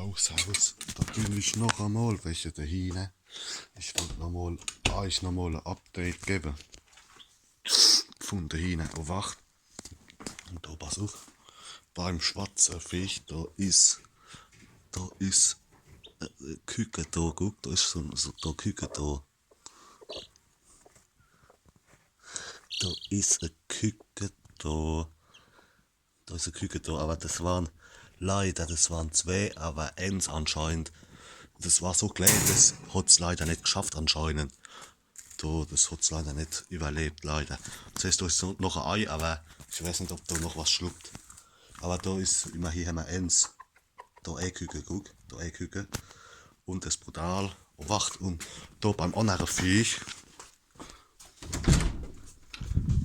Haus. Da bin ich noch einmal welche dahin. Ich wollte euch noch mal ein Update geben. Von dahin erwacht. Und da pass auf. Beim schwarzen Fisch, da ist Küken da, guck, da ist so da Küken da. Da ist eine Küken da. Da ist eine Küken da, aber das waren zwei, aber eins anscheinend. Das war so klein, das hat es leider nicht geschafft anscheinend. Das hat es leider nicht überlebt, leider. Das heißt, da ist noch ein Ei, aber ich weiß nicht, ob da noch was schluckt. Aber da ist immerhin haben wir eins. Da Küken, guck, da Küken. Und das brutal wacht. Und da beim anderen Fisch,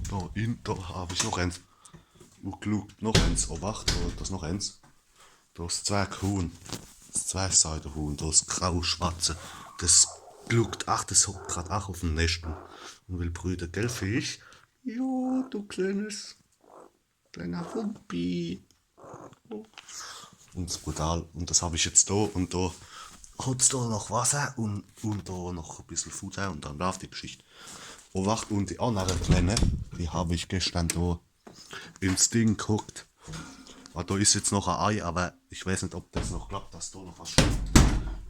da habe ich noch eins. Und noch eins, wacht, da ist noch eins. Da ist zwei Huhn. Das Zweiseitenhuhn, das grau-schwarze. Das gluckt, das hockt gerade auch auf dem Nesten und will brüten, gell, Fisch? Ja, du kleiner Humpi. Und das ist brutal. Und das habe ich jetzt da. Und da hat es da noch Wasser und da noch ein bisschen Futter und dann läuft die Geschichte. Wacht, und die anderen Kleine, die habe ich gestern da ins Ding geguckt. Da ist jetzt noch ein Ei, aber ich weiß nicht, ob das noch klappt, dass da noch was steht.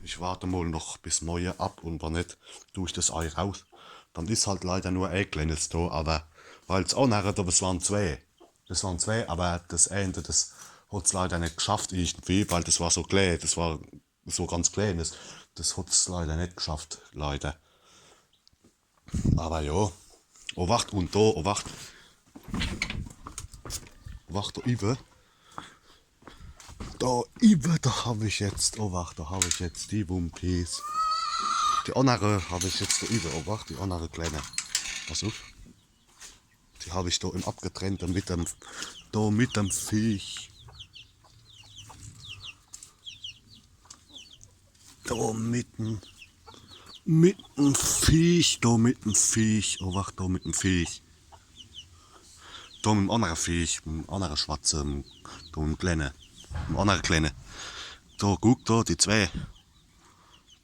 Ich warte mal noch bis morgen ab und wenn nicht, tue ich das Ei raus. Dann ist halt leider nur ein kleines da, aber weil es andere, das waren zwei. Das waren zwei, aber das eine, das hat es leider nicht geschafft irgendwie, weil das war so klein, das war so ganz kleines. Das hat es leider nicht geschafft, leider. Aber ja, wacht und da, wacht da über. Da habe ich jetzt, da habe ich jetzt die Wumpis. Die andere habe ich jetzt da über, die andere kleine. Pass auf. Die habe ich da im abgetrennten mit dem Fisch. Da mit dem Fisch, da mit dem Fisch. Da mit dem Fisch. Da mit dem anderen Fisch, mit dem anderen schwarzen, da mit dem kleinen. Ein anderer Kleine. Da, guck, da, die zwei.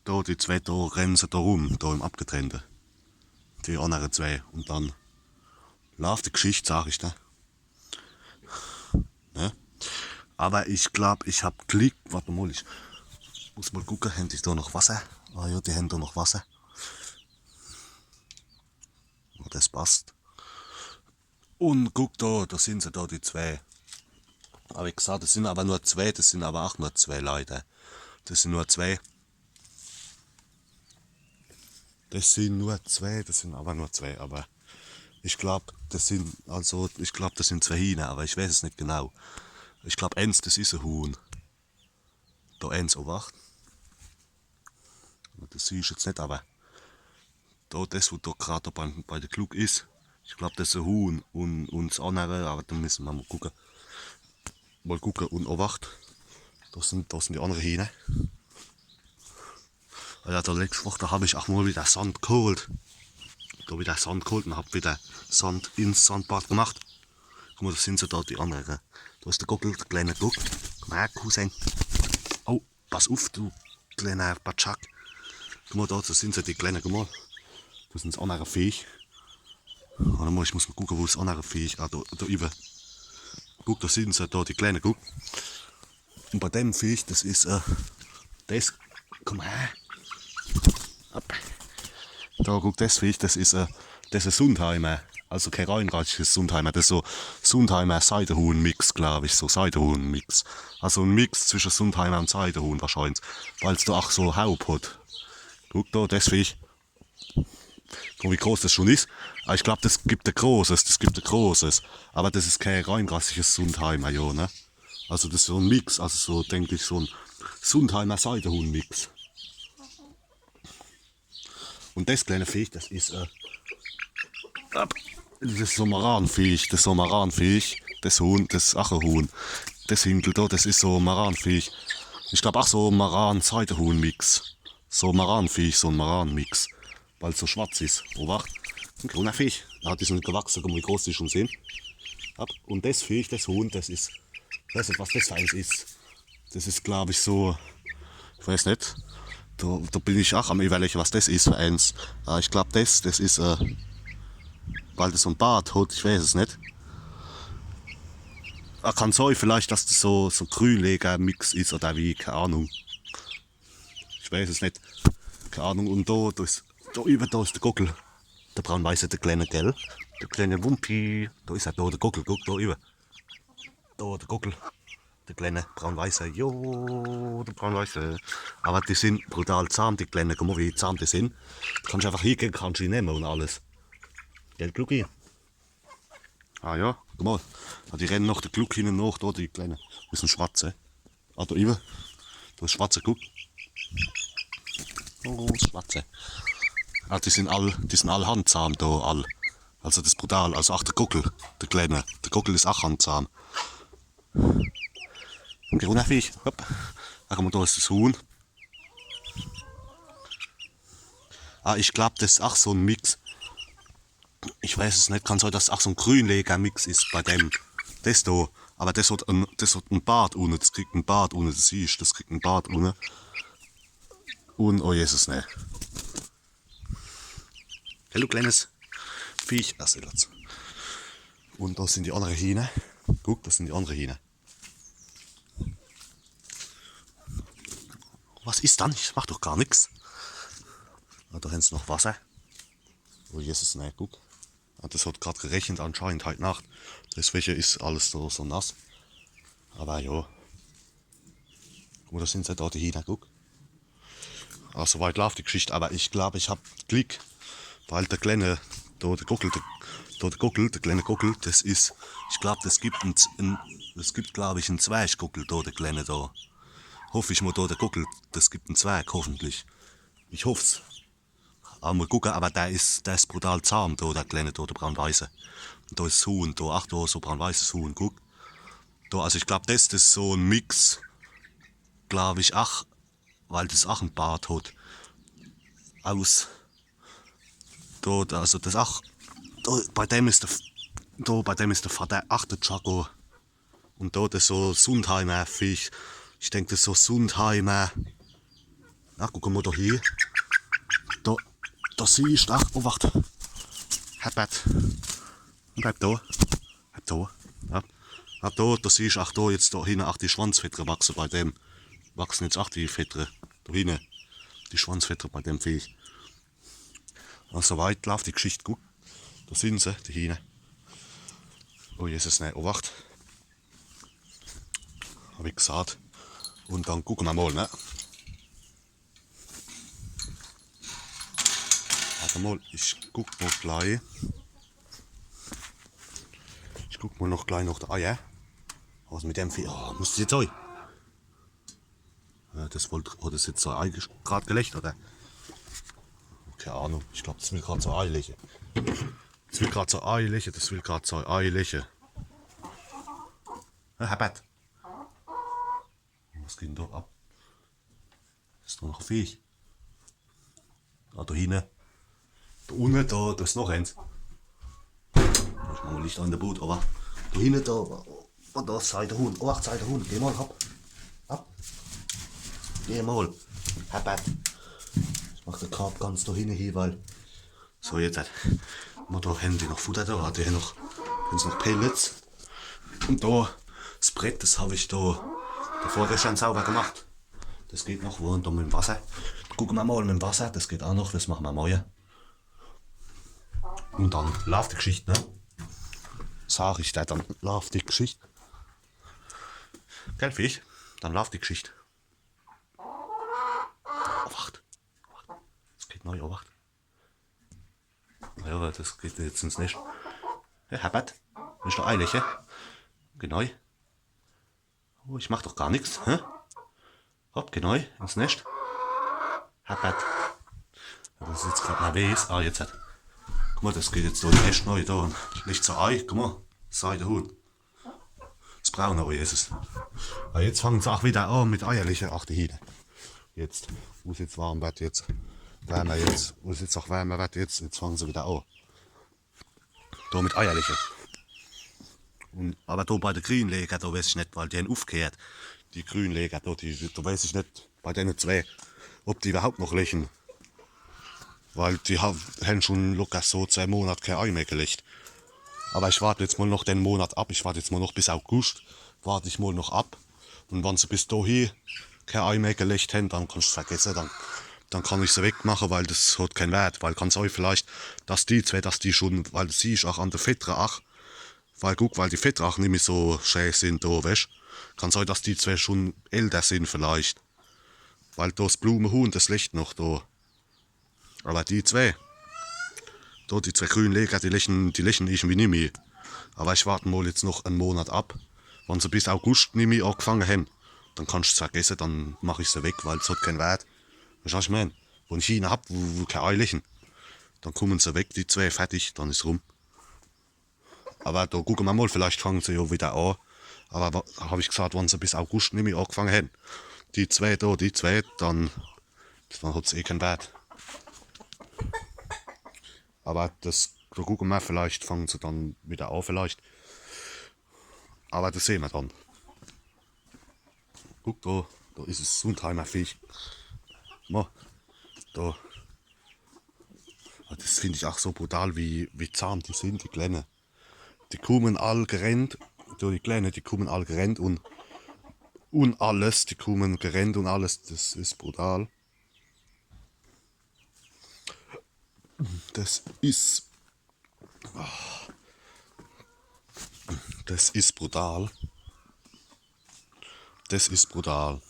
Da rennen sie da rum, da im Abgetrennten. Die anderen zwei. Und dann läuft die Geschichte, sag ich, ne? Ne? Aber ich glaube, ich hab Glück. Warte mal, ich muss mal gucken, haben die da noch Wasser? Ah ja, die haben da noch Wasser. Das passt. Und guck da sind sie da, die zwei. Aber ich gesagt, das sind aber nur zwei, das sind aber auch nur zwei Leute. Das sind nur zwei. Das sind aber nur zwei. Aber ich glaube, das sind zwei Hähne, aber ich weiß es nicht genau. Ich glaube, eins, das ist ein Huhn. Da eins, wacht. Das sehe ich jetzt nicht, aber da das, was da gerade bei der Klug ist, ich glaube, das ist ein Huhn und das andere, aber da müssen wir mal gucken. Und wacht. Das sind die anderen Hähne. Ja, da letzte Woche, da habe ich auch mal wieder Sand geholt. Und habe wieder Sand ins Sandbad gemacht. Guck mal, das sind so da die anderen. Da ist der Gockel, der kleine Guck. Komm her, Cousin. Oh, pass auf, du kleiner Batschak. Guck mal, da sind so die kleinen, guck mal. Das sind das andere Viech. Warte mal, ich muss mal gucken, wo das andere Viech. Da über. Guck, da sind sie da, die kleinen, guck. Und bei dem Viech, das ist, das, komm her. Ab. Da, guck, das Viech, das ist ein Sundheimer. Also kein reinratschiges Sundheimer, das ist so Sundheimer Seidenhuhn-Mix, glaube ich, so Seidenhuhn-Mix. Also ein Mix zwischen Sundheimer und Seidenhuhn wahrscheinlich, weil es da auch so Haupt hat. Guck da, das Viech. Guck, wie groß das schon ist. Aber ich glaube, das gibt ein großes. Aber das ist kein reinrassiges Sundheimer, ja, ne? Also das ist so ein Mix, also so, denke ich, so ein Sundheimer Seidenhuhn-Mix. Und das kleine Viech, das ist so Maranviech, das Huhn, das ist auch ein Huhn. Das Hinkel da, das ist so Maranviech. Ich glaube auch so Maran-Seidenhuhn-Mix. So Maranviech, so ein Maran-Mix. Weil es so schwarz ist. Oh, wacht. Ein kleiner Viech. Ja, die sind gewachsen, guck mal, wie groß die schon sind. Und das Viech, das Huhn, das ist, ich weiß nicht, was das für eins ist. Das ist, glaube ich, so Ich weiß nicht. Da bin ich auch am überlegen, was das ist für eins. Ich glaube, das ist, weil das so ein Bart hat, ich weiß es nicht. Kann sein, vielleicht, dass das so Grünleger-Mix ist oder wie, keine Ahnung. Ich weiß es nicht. Keine Ahnung. Und da ist der Gockel. Der braun-weiße, der kleine, gell? Der kleine Wumpi. Da ist er, da der Gockel, guck, da über. Da der Gockel. Der kleine braun-weiße. Jo, der braun-weiße. Aber die sind brutal zahm, die kleinen. Guck mal, wie zahm die sind. Da kannst du einfach hingehen, kannst du ihn nehmen und alles. Gell, Glucki? Ah ja, guck mal. Die rennen noch der Gluck hinten nach, da die kleinen. Das sind schwarze. Ah, da über. Da ist schwarze, guck. Oh, schwarze. Ah, die sind all handzahm da, all. Also das ist brutal. Also auch der Gockel, der Kleine. Der Gockel ist auch handzahm. Geh runter, Viech. Hopp. Ach, da ist das Huhn. Ich glaube, das ist auch so ein Mix. Ich weiß es nicht, kann sein, dass es auch so ein Grünleger-Mix ist bei dem. Das da. Aber das hat einen Bart ohne. Das kriegt einen Bart ohne. Das siehst, das kriegt einen Bart ohne. Und, oh Jesus, ne. Hallo, kleines Viech. Und da sind die anderen Hähne. Guck, das sind die anderen Hähne. Was ist dann? Ich mach doch gar nichts. Da rennt noch Wasser. Oh Jesus, ne, guck. Das hat gerade gerechnet anscheinend heute Nacht. Deswegen ist alles so nass. Aber ja. Guck mal, da sind sie da, die Hähne, guck. So weit läuft die Geschichte, aber ich glaube, ich habe Glück. Weil der kleine, der Gockel, der kleine Gockel, das ist, ich glaube, das gibt glaube ich, einen Zwerggockel da, der kleine da. Hoffe ich mal da, der Gockel, das gibt einen Zwerg, hoffentlich. Ich hoff's. Aber mal gucken, aber der ist brutal zahm, da, der kleine, da, der braun-weiße. Und da ist das Huhn, da, ach, da, so braun-weißes Huhn, guck. Da, also ich glaube, das ist so ein Mix, glaube ich, ach, weil das auch ein Bart hat. Aus, da, also das auch, da, bei dem ist der Vater, ach, der Chaco. Und da, das so Sundheimer Fisch. Ich denke, das ist so Sundheimer. Ach, guck mal da hier. Da siehst du, ach, oh, warte. Herbert. Bleib da. Bleib da. Ja. Ach, da siehst du, ach, da jetzt da hinten, ach, die Schwanzfedern wachsen bei dem. Wachsen jetzt auch die Federn. Da hinten. Die Schwanzfedern bei dem Viech. Also weit läuft die Geschichte gut. Da sind sie, die Hähne. Oh Jesus, nein, oh, warte. Hab ich gesagt. Und dann gucken wir mal, ne? Warte mal, ich guck mal gleich. Ich guck mal noch gleich nach der Eier. Was mit dem Vieh? Oh, muss das jetzt sein? Ja, hat das jetzt so ein Ei gerade gelegt, oder? Keine Ahnung, ich glaube, das will gerade so ein Ei legen. Das will gerade so ein Ei legen, das will gerade so ein Ei legen. Ja, Herbert. Was geht denn da ab? Ist da noch ein Viech? Da hinten. Da unten, da ist noch eins. Da ist mal Licht an der Boot, aber da hinten, da sei der Hund. Oh, sei der Hund. Geh mal, ab. Geh mal. Herbert. Ich mach den Korb ganz da hinten hin, weil. So, jetzt mal da haben die noch Futter da, hat die noch Pellets. Und da, das Brett, das habe ich da vorgestern sauber gemacht. Das geht noch, wo und da mit dem Wasser. Gucken wir mal mit dem Wasser, das geht auch noch, das machen wir morgen. Und dann läuft die Geschichte, ne? Sag ich dir, dann läuft die Geschichte. Gell, Fisch? Dann läuft die Geschichte. Oh, wacht. Das geht neu, oh, wacht. Ja, das geht jetzt ins Nest. Ja, Herbert, ist doch eilig, ja? Genau. Oh, ich mach doch gar nichts, hä? Hopp, genau, ins Nest. Herbert. Ja, das ist jetzt gerade nervös. Ah, jetzt hat. Guck mal, das geht jetzt da ins Nest neu, da und nicht so Ei. Guck mal, sei der Hut. Das braune, oh Jesus. Ja, jetzt fangen sie auch wieder an mit eierlichen. Ach, die Hähne. Jetzt, wo es jetzt warm wird, jetzt wärmer jetzt, wo es jetzt auch wärmer wird, jetzt fangen sie wieder an. Da mit eierlichen. Aber da bei der Grünleger, da weiß ich nicht, weil die haben aufgehört. die Grünleger dort, da weiß ich nicht bei denen zwei, ob die überhaupt noch legen. Weil die haben schon locker so 2 Monate kein Ei mehr gelegt. Aber ich warte jetzt mal noch den Monat ab. Ich warte jetzt mal noch bis August. Warte ich mal noch ab. Und wenn sie bis dahin kein Ei mehr gelegt haben, dann kannst du es vergessen. Dann kann ich sie wegmachen, weil das hat keinen Wert. Weil kann sein vielleicht, dass die zwei, dass die schon, weil das siehst auch an der Fettrach, weil guck, weil die Fettrach nicht mehr so schön sind, da, weißt, kann sein, dass die zwei schon älter sind vielleicht. Weil das Blumenhuhn, das liegt noch da. Aber die zwei Grünleger, die legen irgendwie nicht mehr. Aber ich warte mal jetzt noch einen Monat ab. Wenn sie bis August nicht mehr angefangen haben, dann kannst du es vergessen, dann mache ich sie weg, weil es hat keinen Wert. Weißt du, was ich meine? Wenn ich eine habe, wo kein Ei liegen, dann kommen sie weg, die zwei, fertig, dann ist rum. Aber da gucken wir mal, vielleicht fangen sie ja wieder an. Aber habe ich gesagt, wenn sie bis August nicht mehr angefangen haben, die zwei, dann hat es eh keinen Wert. Aber da gucken wir, vielleicht fangen sie dann wieder an, vielleicht. Aber das sehen wir dann. Guck, da ist es Sundheimer Viech. Da. Das finde ich auch so brutal, wie zahm die sind, die Kleinen. Die kommen all gerannt, die Kleinen, die kommen all gerannt und alles, die kommen gerannt und alles, das ist brutal. Das ist brutal. Das ist brutal.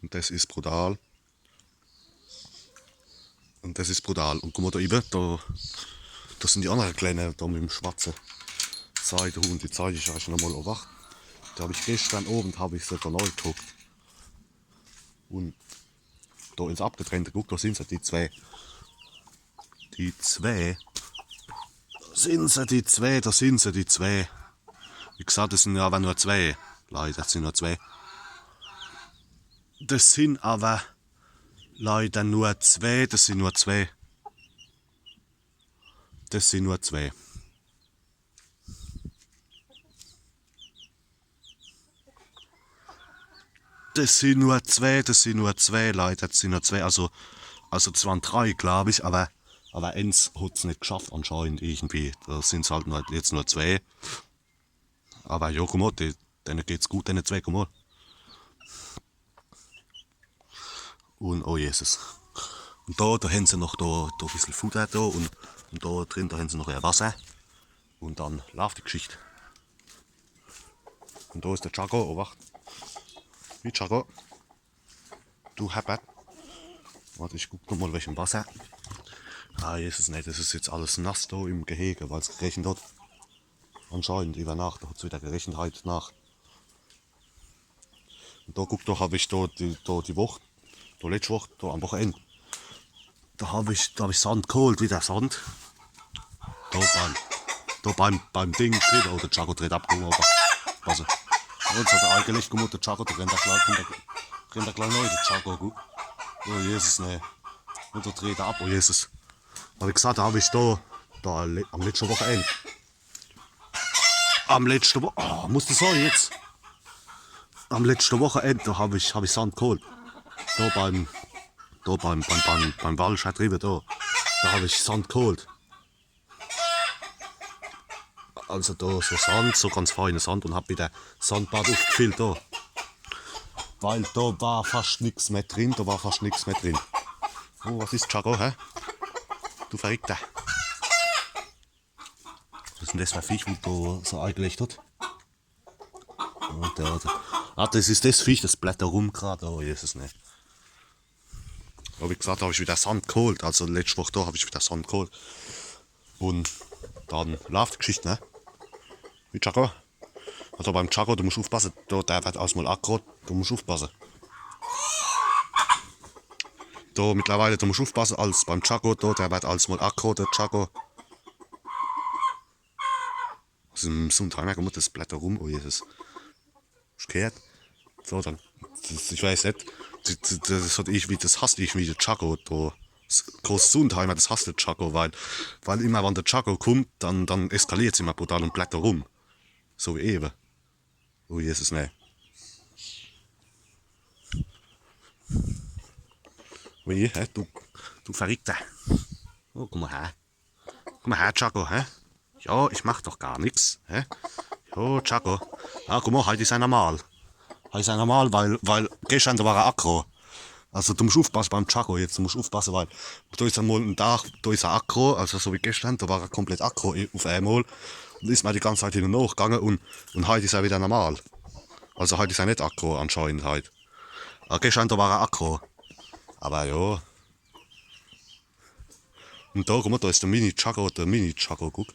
Und das ist brutal. Und das ist brutal. Und guck mal da eben, da sind die anderen Kleinen, da mit dem schwarzen Seidenhuhn, die zeige ich euch nochmal wach. Da habe ich gestern Abend, sie da neu geguckt. Und da ins Abgetrennte, guck, da sind sie, die zwei. Die zwei. Da sind sie, die zwei. Wie gesagt, das sind ja aber nur zwei. Leider, das sind nur zwei. Das sind aber leider nur zwei. Das sind nur zwei. Das sind nur zwei. Das sind nur zwei, Leute. Das sind nur zwei. Also das waren 3, glaube ich, aber eins hat es nicht geschafft anscheinend irgendwie. Da sind es halt jetzt nur 2. Aber ja, guck mal, denen geht's gut, denen 2, guck mal. Und oh Jesus. Und da haben sie noch da ein bisschen Futter da und da drin, da haben sie noch ein Wasser. Und dann läuft die Geschichte. Und da ist der Chaco, oh wacht. Wie Chaco? Du Herbert. Warte, ich guck noch mal welchem Wasser. Ah, Jesus, nicht, das ist jetzt alles nass da im Gehege, weil es geregnet hat. Anscheinend über Nacht, da hat es wieder geregnet heute Nacht. Und da guck, da habe ich da die Woche, da letzte Woche, da am Wochenende, da habe ich Sand geholt, wieder Sand. Da beim Ding drin, oh, der Chaco dreht ab, guck mal, also, jetzt hat er eigentlich gemacht, der Chaco, der rennt da gleich neu, der Chaco, guck. Oh Jesus, ne. Und da dreht er ab, oh Jesus. Habe ich gesagt, da habe ich da am letzten Wochenende. Muss das sein jetzt? Am letzten Wochenende, da habe ich Sand geholt. Da beim Waldscheitriebe, da habe ich Sand geholt. Also da so Sand, so ganz feine Sand und habe wieder Sandbad aufgefüllt da. Weil da war fast nichts mehr drin, Oh, was ist Chaco, hä? Du Verrückter. Was ist denn das für ein Viech, wo da so eingelegt hat? Das ist das Viech, das blättert rum gerade. Oh Jesus, ne. Wie gesagt, da habe ich wieder Sand geholt. Also letzte Woche da habe ich wieder Sand geholt. Und dann läuft die Geschichte, ne? Wie Chaco. Also beim Chaco, du musst aufpassen. Der wird erstmal aggro. Du musst aufpassen. Da mittlerweile, du musst aufpassen, als beim Chaco, der wird alles mal aggro, der Chaco. Also im Sundheimer, guck mal, das blättert rum, oh Jesus. Hast du gehört? So, dann, ich weiß nicht, das hasst ich wie der Chaco, da. Das große Sundheimer, das hasst der Chaco, weil immer, wenn der Chaco kommt, dann eskaliert es immer brutal und blättert rum. So wie eben. Oh Jesus, nee. Wie, hä? Du Verrückter. Oh, komm mal her. Komm mal her, Chaco, hä? Ja, ich mach doch gar nichts, hä? Jo, Chaco. Ja, guck mal, heute ist er normal. Heute ist er normal, weil gestern da war er aggro. Also du musst aufpassen beim Chaco jetzt, du musst aufpassen, weil da ist einmal ein Tag, da ist er aggro, also so wie gestern, da war er komplett aggro auf einmal und ist mir die ganze Zeit hin und nachgegangen und heute ist er wieder normal. Also heute ist er nicht aggro anscheinend heute. Aber gestern da war er aggro. Aber ja. Und da, guck mal, da ist der Mini-Chaco, guck.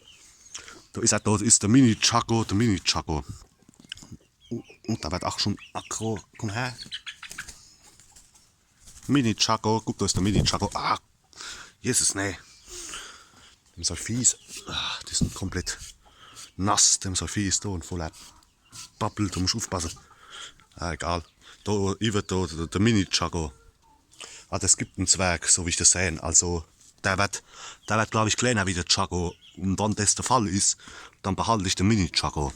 Da ist er, da ist der Mini-Chaco. Und da wird auch schon aggro, komm her. Mini-Chaco, guck, da ist der Mini-Chaco. Ah, Jesus, nee. Dem ist fies. Ah, die sind komplett nass, dem ist fies, da und voller Babbel, du musst aufpassen. Ah, egal. Da, über da, der Mini-Chaco. Ah, das gibt einen Zwerg, so wie ich das sehe. Also, der wird glaube ich, kleiner wie der Chaco. Und wenn das der Fall ist, dann behalte ich den Mini-Chaco.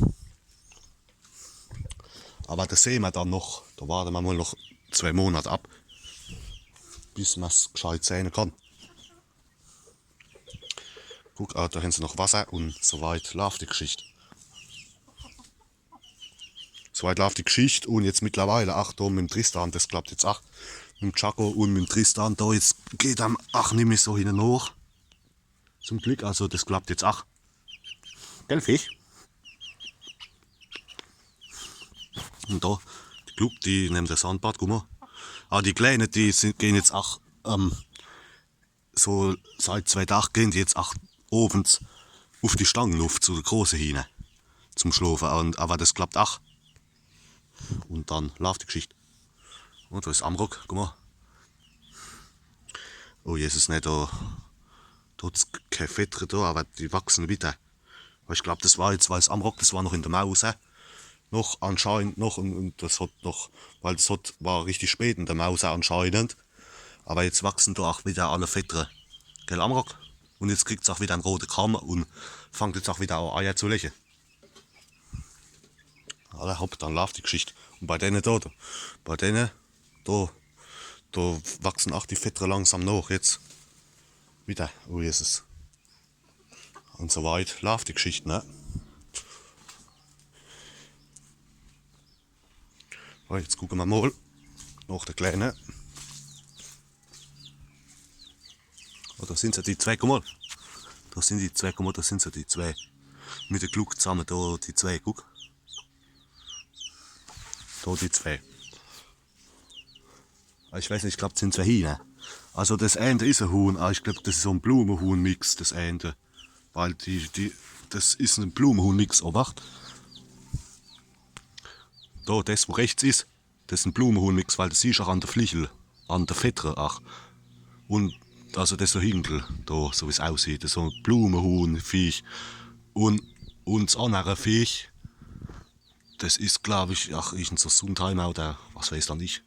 Aber das sehen wir dann noch. Da warten wir mal noch 2 Monate ab, bis man es gescheit sehen kann. Guck, da haben sie noch Wasser und soweit läuft die Geschichte. Soweit läuft die Geschichte und jetzt mittlerweile, ach, da mit dem Tristan, das klappt jetzt auch. Mit dem Chaco und mit dem Tristan, da jetzt geht am ach nicht mehr so hin und nach. Zum Glück, also das klappt jetzt auch. Gell, Fisch? Und da, die Club, die nehmen das Sandbad, guck mal. Aber die Kleinen, gehen jetzt auch, so seit 2 Tagen gehen die jetzt auch abends auf die Stangenluft zu der Großen hin, zum Schlafen. Aber das klappt auch. Und dann läuft die Geschichte. Und da ist Amrock, guck mal. Oh Jesus, nicht da. Da hat es keine Fett drin, aber die wachsen wieder. Ich glaube, das war jetzt, weil es Amrock, das war noch in der Maus. Noch anscheinend noch und das hat noch, weil das war richtig spät in der Maus anscheinend. Aber jetzt wachsen da auch wieder alle Fettere. Gell, Amrock? Und jetzt kriegt es auch wieder einen roten Kamm und fängt jetzt auch wieder an Eier zu legen. Alle hopp, dann läuft die Geschichte. Und bei denen da, da wachsen auch die Fettere langsam nach jetzt. Wieder, oh Jesus. Und so weit läuft die Geschichte, ne? So, jetzt gucken wir mal nach der Kleinen. Oh, da sind sie die 2, guck mal. Da sind die 2, guck mal, da sind sie die 2. Mit der Gluck zusammen, da die 2, guck. Da die 2. Ich weiß nicht, ich glaube, das sind 2 Hähne. Also das eine ist ein Huhn, aber ich glaube, das ist so ein Blumenhuhn-Mix, das eine. Weil das ist ein Blumenhuhn-Mix, Obacht. Da, das wo rechts ist, das ist ein Blumenhuhn-Mix, weil das siehst du auch an der Flichel, an der Fettere auch. Und also das ist so Hinkel, da, so wie es aussieht, das ist so ein Blumenhuhn-Viech. Und das andere Viech, das ist glaube ich, ach, ist ein so Sundheimer oder was weiß dann ich.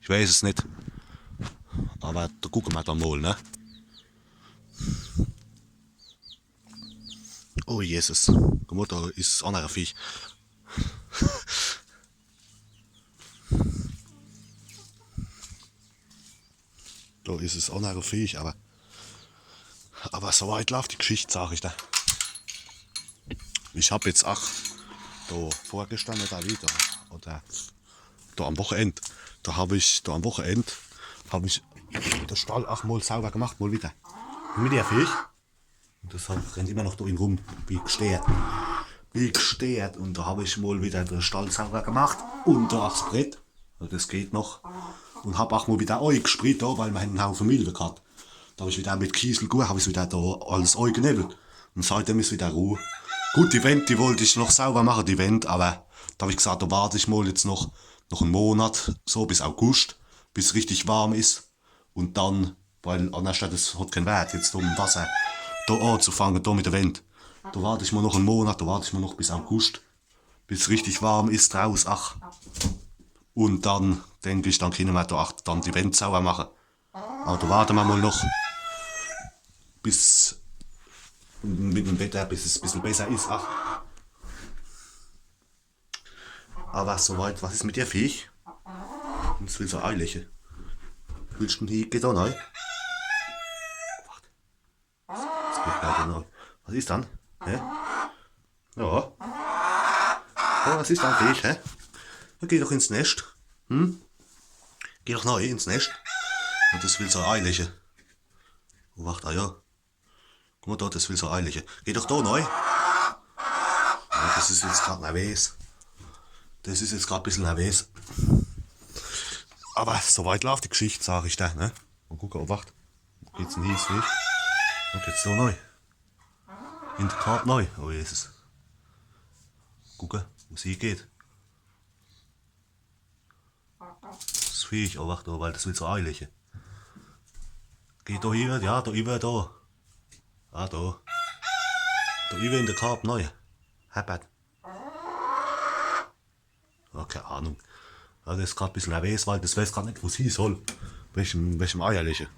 Ich weiß es nicht. Aber da gucken wir dann mal, ne? Oh Jesus, guck mal, da ist das andere Viech. Da ist es andere Viech, aber so weit läuft die Geschichte, sag ich da. Ich habe jetzt auch da vorgestern oder wieder, oder da am Wochenende, habe ich den Stall auch mal sauber gemacht, mal wieder. Mit der Fisch. Und das rennt immer noch da in rum, wie gestört. Und da habe ich mal wieder den Stall sauber gemacht und da auch das Brett, das geht noch. Und habe auch mal wieder Ei gespritzt, da, weil wir einen Haufen Milch gehabt. Da habe ich wieder mit Kieselgut, habe ich wieder da alles Ei genebelt. Und seitdem ist wieder Ruhe. Gut, die Wände, die wollte ich noch sauber machen, die Wände, aber da habe ich gesagt, da warte ich mal jetzt noch einen Monat, so bis August, bis es richtig warm ist. Und dann, weil an der Stadt, es hat keinen Wert, jetzt da im Wasser da anzufangen, da mit der Wand. Da warte ich mal noch einen Monat, da warte ich mal noch bis August, bis es richtig warm ist draus, ach. Und dann denke ich, dann können wir da auch dann die Wände sauber machen. Aber da warten wir mal noch, bis mit dem Wetter, bis es ein bisschen besser ist. Ach. Aber soweit, was ist mit dir, Viech? Das will so eilig. Willst du hier, geht da rein? Das geht leider noch. Was ist dann? Hä? Ja. Oh, was ist dann, Viech, hä? Dann geh doch ins Nest. Geh doch neu ins Nest. Und das will so eilig. Oh, wacht, ah ja. Guck mal da, das will so eilig. Geh doch da neu. Ja, das ist jetzt gerade nervös. Das ist jetzt gerade ein bisschen nervös. Aber soweit läuft die Geschichte, sag ich da, ne? Und guck, oh, wacht. Wo geht's denn hier ins Weg? Und jetzt da neu. In der Tat neu. Oh Jesus. Guck, wo sie geht. Das Viech, oh wacht, weil das will so eilig. Geht da hier, ja, da über da. Ah, da. Da über in der Korb neu. Herbert. Ja, keine Ahnung. Ja, das ist gerade ein bisschen nervös, weil das weiß gerade nicht, wo es hin soll. Welchem Eierliche.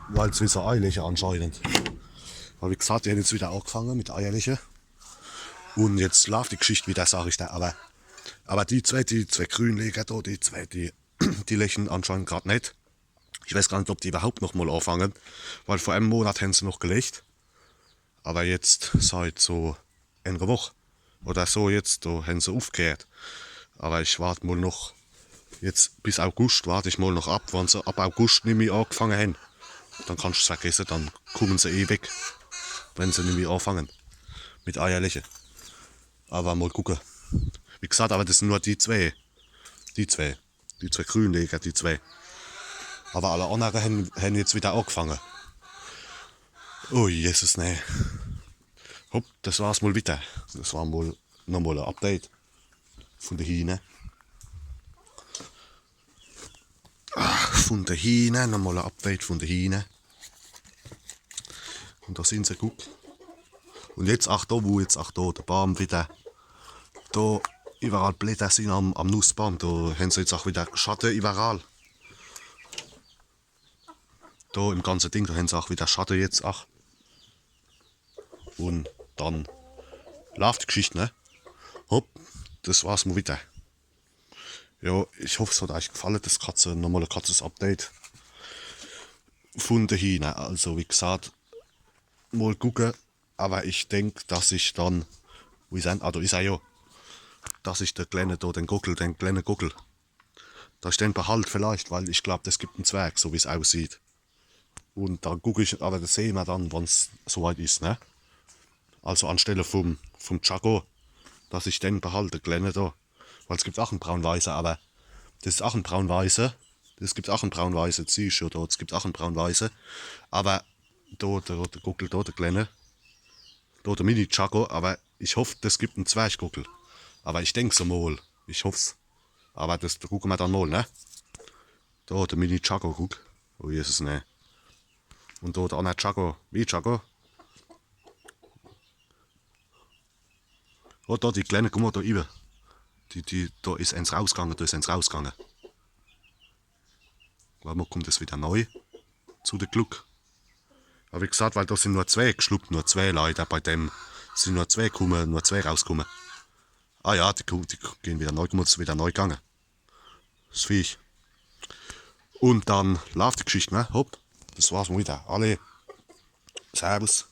Weil es wieder Eierliche anscheinend. Aber wie gesagt, die haben jetzt wieder angefangen mit Eierliche. Und jetzt läuft die Geschichte wieder, sage ich da. Aber die zwei Grünleger da, die lächeln anscheinend gerade nicht. Ich weiß gar nicht, ob die überhaupt noch mal anfangen. Weil vor einem Monat haben sie noch gelegt. Aber jetzt seit so einer Woche oder so jetzt, da haben sie aufgehört. Aber ich warte mal noch, jetzt bis August warte ich mal noch ab, wenn sie ab August nicht mehr angefangen haben. Dann kannst du es vergessen, dann kommen sie eh weg, wenn sie nicht mehr anfangen mit Eierliche. Aber mal gucken. Wie gesagt, aber das sind nur die zwei Grünleger, die zwei. Aber alle anderen haben jetzt wieder angefangen. Oh Jesus, ne. Hopp, das war's mal wieder. Das war mal nochmal ein Update von der Hine. Nochmal ein Update von der Hine. Und da sind sie, guck. Und jetzt auch da, der Baum wieder, da überall Blätter sind am Nussbaum, da haben sie jetzt auch wieder Schatten überall. Da im ganzen Ding, da haben sie auch wieder Schatten jetzt auch. Und dann läuft die Geschichte, ne? Hopp, das war's mal wieder. Ja, ich hoffe, es hat euch gefallen, das normale Katzes-Update von der Hine. Also wie gesagt, mal gucken, aber ich denke, dass ich dann, wo ist er? Ah, da ist er ja, dass ich den kleinen Gockel, dass ich den behalte vielleicht, weil ich glaube, das gibt einen Zwerg, so wie es aussieht. Und dann gucke ich, aber das sehen wir dann, wenn es soweit ist, ne? Also anstelle vom Chaco, dass ich den behalte, kleine da. Weil es gibt auch einen braun-weißen, aber das ist auch ein braun-weißer. Es gibt auch einen braun-weißen, siehst du, es gibt auch einen braun-weißen. Aber da, der Guckel da, der kleine, da der Mini-Chaco, aber ich hoffe, das gibt einen Zwergguckel. Aber ich denke so mal, ich hoffe es. Aber das gucken wir dann mal, ne? Da der Mini-Chaco, guck. Oh Jesus, ne. Und da der andere Chaco, wie Chaco. Oh, da die kleine, guck mal da über. Da ist eins rausgegangen, Weil man kommt das wieder neu zu der Gluck. Aber wie gesagt, weil da sind nur zwei geschluckt, nur zwei Leute, bei dem sind nur zwei gekommen, nur zwei rausgekommen. Ah ja, die gehen wieder neu, wieder neu gegangen. Das Viech. Und dann läuft die Geschichte, ne? Hopp, das war's mal wieder. Alle, Servus.